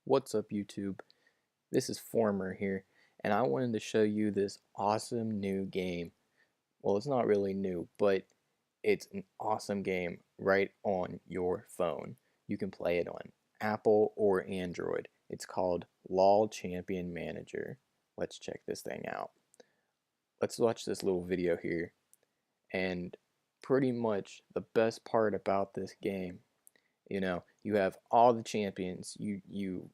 What's up, YouTube? This is Phormer here, and I wanted to show you this awesome new game. Well, it's not really new, but it's an awesome game right on your phone. You can play it on Apple or Android. It's called LOL Champion Manager. Let's check this thing out. Let's watch this little video here, and pretty much the best part about this game, you have all the champions. You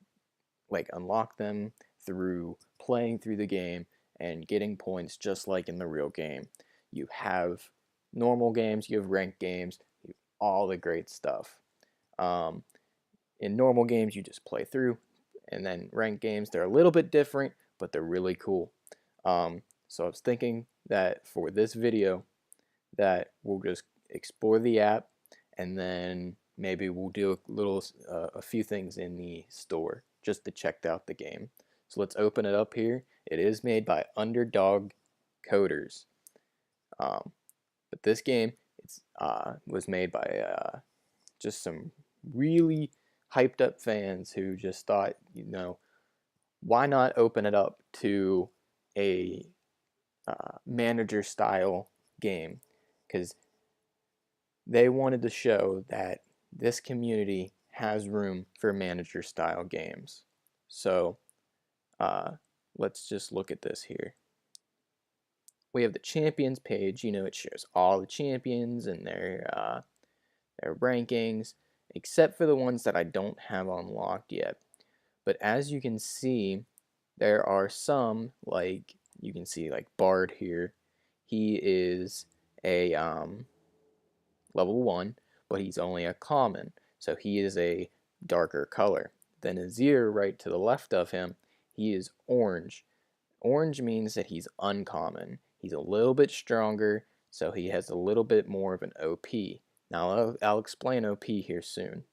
like unlock them through playing through the game and getting points just like in the real game. You have normal games, you have ranked games, you have all the great stuff. Um, in normal games, you just play through, and then ranked games, they're a little bit different, but they're really cool. So I was thinking that for this video, that we'll just explore the app, and then maybe we'll do a few things in the store just to check out the game. So let's open it up here. It is made by Underdog Coders, but this game was made by just some really hyped up fans who just thought, why not open it up to a manager style game, because they wanted to show that this community has room for manager style games. So let's just look at this here. We have the champions page. It shows all the champions and their rankings, except for the ones that I don't have unlocked yet. But as you can see, there are some, like you can see like Bard here. He is a level 1, but he's only a common, so he is a darker color. Then Azir, right to the left of him, he is orange. Orange means that he's uncommon. He's a little bit stronger, so he has a little bit more of an OP. Now I'll explain OP here soon.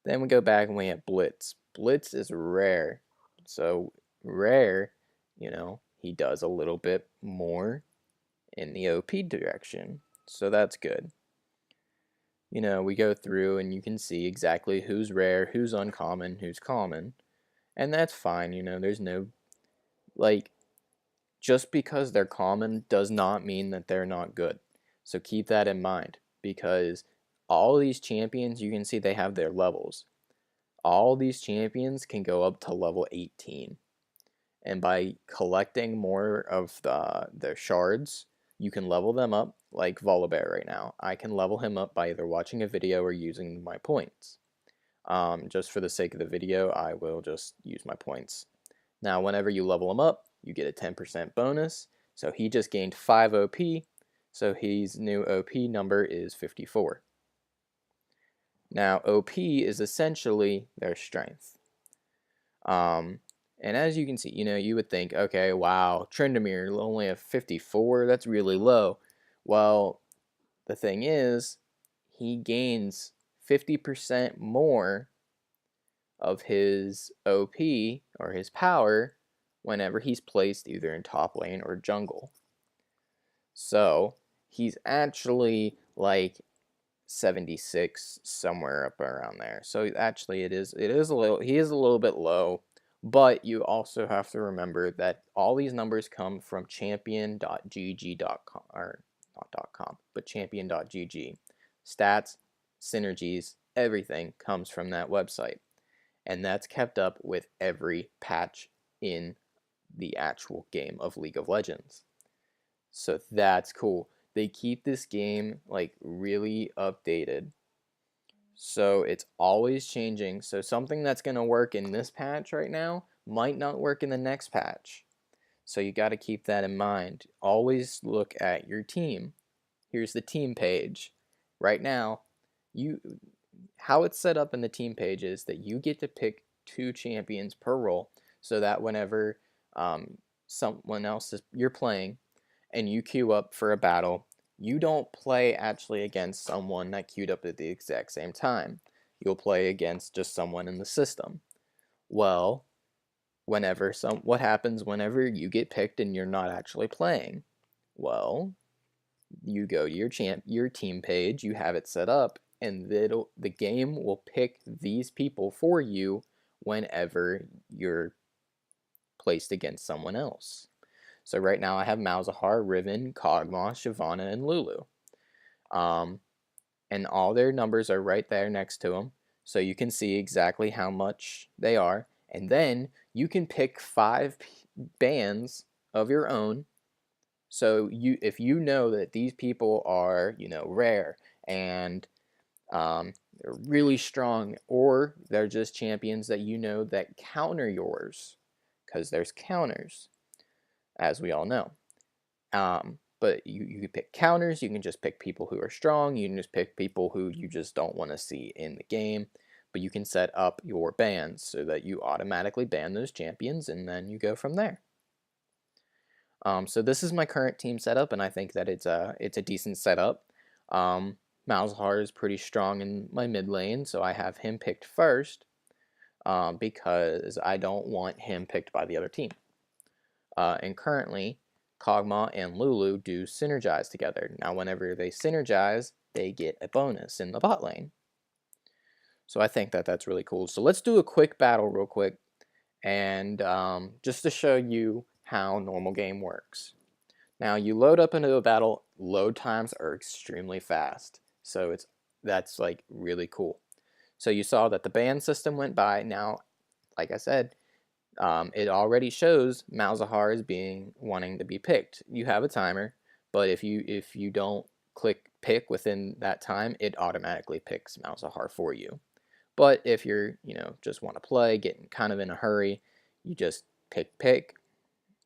Then we go back and we have Blitz. Blitz is rare. So rare, he does a little bit more in the OP direction. So that's good. We go through and you can see exactly who's rare, who's uncommon, who's common. And that's fine, there's no, just because they're common does not mean that they're not good. So keep that in mind, because all these champions, you can see they have their levels. All these champions can go up to level 18. And by collecting more of their shards, you can level them up, like Volibear right now. I can level him up by either watching a video or using my points. Just for the sake of the video, I will just use my points. Now, whenever you level him up, you get a 10% bonus. So he just gained 5 OP, so his new OP number is 54. Now, OP is essentially their strength. And as you can see, you would think, okay, wow, Tryndamere only have 54, that's really low. Well, the thing is, he gains 50% more of his OP, or his power, whenever he's placed either in top lane or jungle. So, he's actually like 76, somewhere up around there. So actually he is a little bit low. But you also have to remember that all these numbers come from champion.gg.com, or not .com, but champion.gg. Stats, synergies, everything comes from that website. And that's kept up with every patch in the actual game of League of Legends. So that's cool. They keep this game like really updated. So it's always changing. So something that's going to work in this patch right now might not work in the next patch. So you got to keep that in mind. Always look at your team. Here's the team page. Right now, how it's set up in the team page is that you get to pick 2 champions per role, so that whenever someone else you're playing and you queue up for a battle, you don't play actually against someone that queued up at the exact same time. You'll play against just someone in the system. Well, what happens whenever you get picked and you're not actually playing? Well, you go to your team page, you have it set up, and the game will pick these people for you whenever you're placed against someone else. So right now I have Malzahar, Riven, Kog'Maw, Shyvana, and Lulu. Um, and all their numbers are right there next to them, so you can see exactly how much they are. And then you can pick 5 bands of your own. So if you know that these people are, rare and they're really strong, or they're just champions that that counter yours, because there's counters, as we all know. But you can pick counters, you can just pick people who are strong, you can just pick people who you just don't want to see in the game. But you can set up your bans so that you automatically ban those champions, and then you go from there. So this is my current team setup, and I think that it's a decent setup. Malzahar is pretty strong in my mid lane, so I have him picked first because I don't want him picked by the other team. And currently, Kog'Maw and Lulu do synergize together. Now, whenever they synergize, they get a bonus in the bot lane. So I think that that's really cool. So let's do a quick battle real quick, and just to show you how normal game works. Now, you load up into a battle, load times are extremely fast. So that's like really cool. So you saw that the ban system went by. Now, like I said, it already shows Malzahar is wanting to be picked. You have a timer, but if you don't click pick within that time, it automatically picks Malzahar for you. But if you're just want to play, getting kind of in a hurry, you just pick,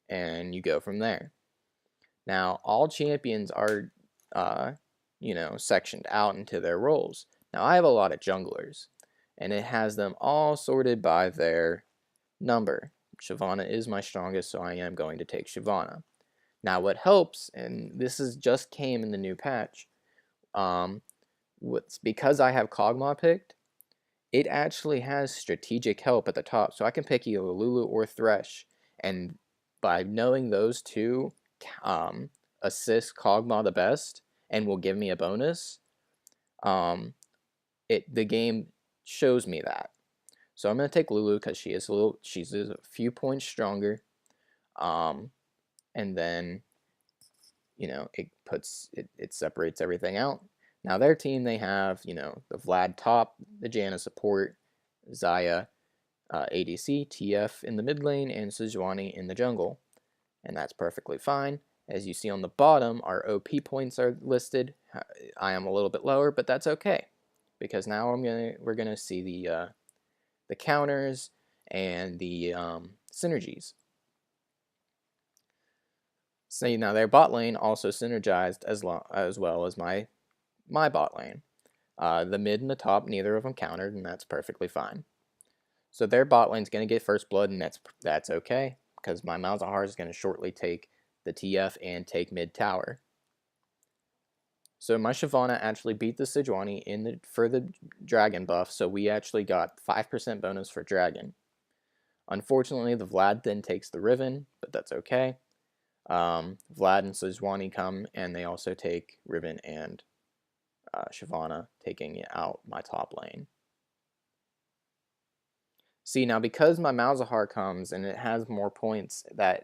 and you go from there. Now all champions are sectioned out into their roles. Now I have a lot of junglers, and it has them all sorted by their number. Shyvana is my strongest, so I am going to take Shyvana. Now what helps, and this is just came in the new patch, because I have Kog'Maw picked, it actually has strategic help at the top, so I can pick either Lulu or Thresh, and by knowing those two assist Kog'Maw the best and will give me a bonus, the game shows me that. So I'm going to take Lulu because she's a few points stronger. And then, it separates everything out. Now their team, they have, the Vlad top, the Janna support, Xayah, ADC, TF in the mid lane, and Sejuani in the jungle. And that's perfectly fine. As you see on the bottom, our OP points are listed. I am a little bit lower, but that's okay, because now we're gonna see the counters and the synergies. So now their bot lane also synergized as well as my bot lane. The mid and the top, neither of them countered, and that's perfectly fine. So their bot lane's going to get first blood, and that's okay, because my Malzahar is going to shortly take the TF and take mid tower. So my Shyvana actually beat the Sejuani for the dragon buff, so we actually got 5% bonus for dragon. Unfortunately, the Vlad then takes the Riven, but that's okay. Vlad and Sejuani come, and they also take Riven and Shyvana, taking out my top lane. See, now because my Malzahar comes and it has more points that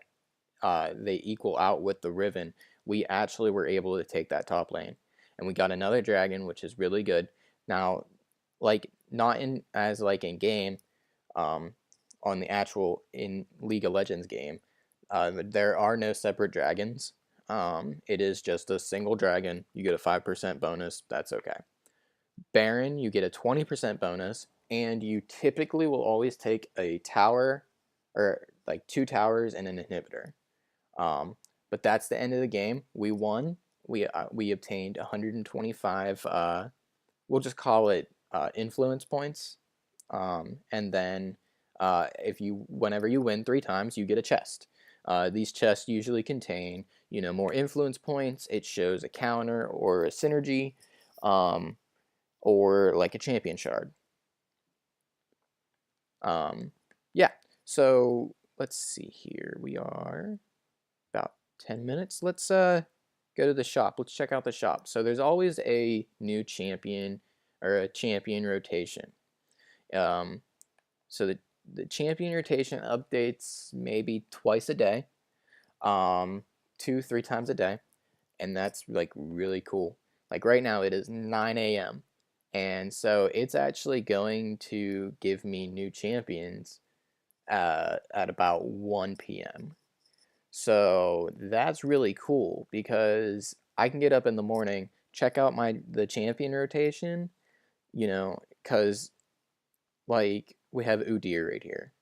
they equal out with the Riven, we actually were able to take that top lane. And we got another dragon, which is really good. Now, not in game, on the actual in League of Legends game, there are no separate dragons. It is just a single dragon. You get a 5% bonus. That's okay. Baron, you get a 20% bonus, and you typically will always take a tower, or like 2 towers and an inhibitor. But that's the end of the game. We won. We obtained 125. We'll just call it influence points. And then whenever you win 3 times, you get a chest. These chests usually contain more influence points. It shows a counter or a synergy, or like a champion shard. Yeah. So let's see here. We are about 10 minutes. Let's go to the shop. Let's check out the shop. So there's always a new champion or a champion rotation. Um, so the champion rotation updates maybe twice a day, 2-3 times a day, and that's like really cool. Like right now it is 9 a.m. and so it's actually going to give me new champions at about 1 p.m. So that's really cool because I can get up in the morning, check out the champion rotation, because like we have Udyr right here.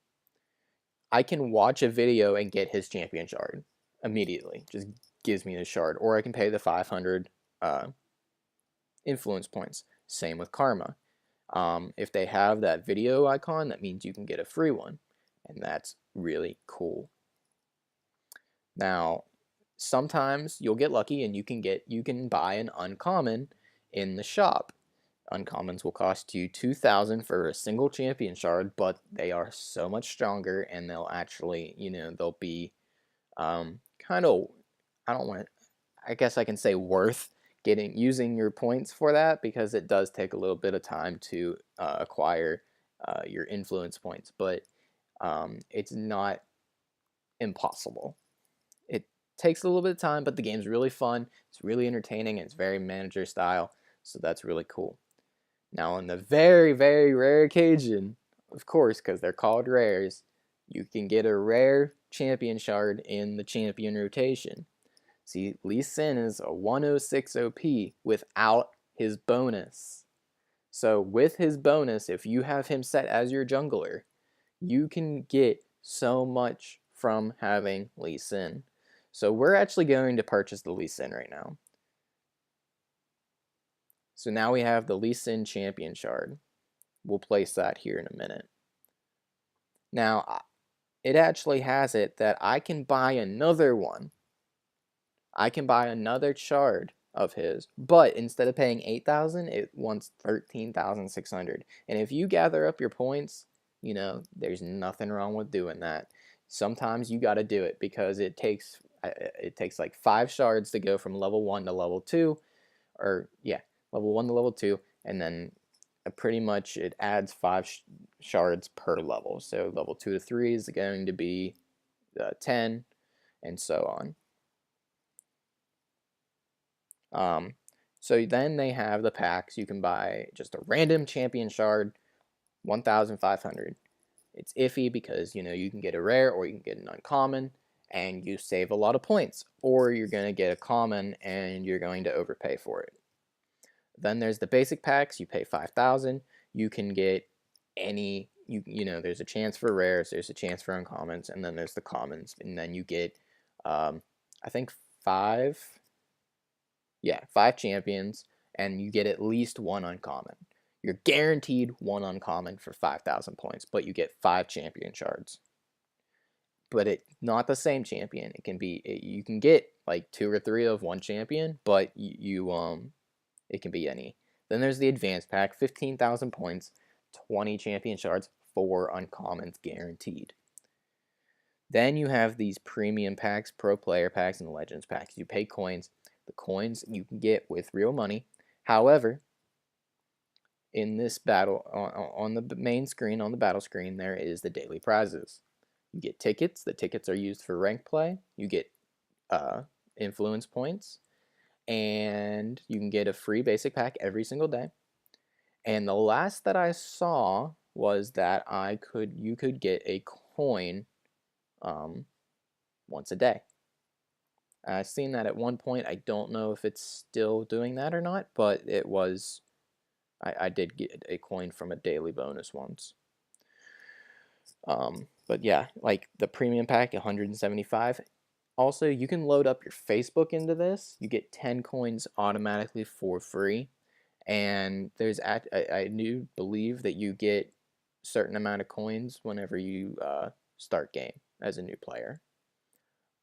I can watch a video and get his champion shard immediately. Just gives me the shard, or I can pay the 500 uh, influence points. Same with Karma. If they have that video icon, that means you can get a free one, and that's really cool. Now, sometimes you'll get lucky and you can buy an uncommon in the shop. Uncommons will cost you 2,000 for a single champion shard, but they are so much stronger and they'll actually, they'll be kind of, I don't want to, I guess I can say worth using your points for that, because it does take a little bit of time to acquire your influence points, but it's not impossible. It takes a little bit of time, but the game's really fun. It's really entertaining, and it's very manager style, so that's really cool. Now, on the very, very rare occasion, of course, because they're called rares, you can get a rare champion shard in the champion rotation. See, Lee Sin is a 106 OP without his bonus. So with his bonus, if you have him set as your jungler, you can get so much from having Lee Sin. So we're actually going to purchase the Lee Sin right now. So now we have the Lee Sin champion shard. We'll place that here in a minute. Now, it actually has it that I can buy another one. I can buy another shard of his, but instead of paying 8,000, it wants 13,600. And if you gather up your points, there's nothing wrong with doing that. Sometimes you got to do it because it takes like 5 shards to go from level 1 to level 2, or yeah, level 1 to level 2, and then pretty much it adds 5 shards per level. So level 2 to 3 is going to be 10, and so on. So then they have the packs. You can buy just a random champion shard, 1,500. It's iffy because you can get a rare or you can get an uncommon, and you save a lot of points, or you're going to get a common and you're going to overpay for it. Then there's the basic packs. You pay 5,000. You can get any. There's a chance for rares. There's a chance for uncommons, and then there's the commons, and then you get, I think 5 champions, and you get at least 1 uncommon. You're guaranteed 1 uncommon for 5,000 points, but you get 5 champion shards. But it's not the same champion. You can get like 2 or 3 of one champion, but it can be any. Then there's the advanced pack, 15,000 points, 20 champion shards, 4 uncommons guaranteed. Then you have these premium packs, pro player packs, and legends packs. You pay coins. The coins you can get with real money. However, in this battle, on the main screen, on the battle screen, there is the daily prizes. You get tickets. The tickets are used for rank play. You get influence points, and you can get a free basic pack every single day. And the last that I saw was that you could get a coin once a day. I've seen that at one point. I don't know if it's still doing that or not, but it was. I did get a coin from a daily bonus once. But yeah, like the premium pack, 175. Also, you can load up your Facebook into this. You get 10 coins automatically for free. And I do believe that you get a certain amount of coins whenever you start game as a new player.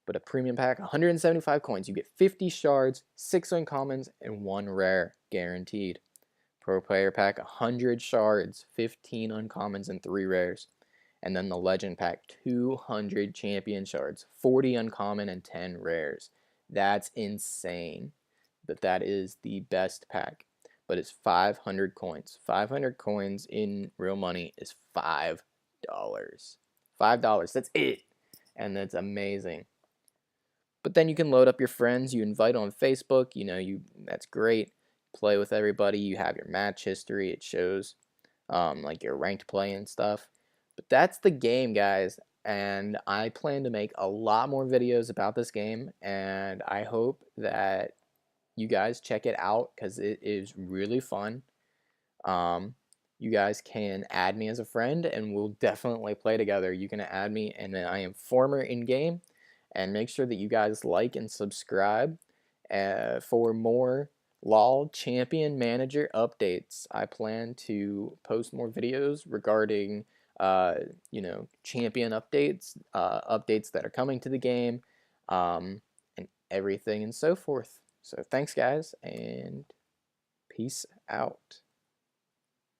But a premium pack, 175 coins. You get 50 shards, 6 uncommons, and 1 rare guaranteed. Pro player pack, 100 shards, 15 uncommons, and 3 rares. And then the legend pack, 200 champion shards, 40 uncommon, and 10 rares. That's insane. But that is the best pack. but it's 500 coins. 500 coins in real money is $5. $5, that's it. And that's amazing. But then you can load up your friends you invite on Facebook. That's great. Play with everybody. You have your match history. It shows like your ranked play and stuff. But that's the game, guys. And I plan to make a lot more videos about this game. And I hope that you guys check it out because it is really fun. You guys can add me as a friend and we'll definitely play together. You can add me, and then I am Phormer in game. And make sure that you guys like and subscribe for more LOL Champion Manager updates. I plan to post more videos regarding champion updates, updates that are coming to the game, and everything and so forth. So thanks, guys, and peace out.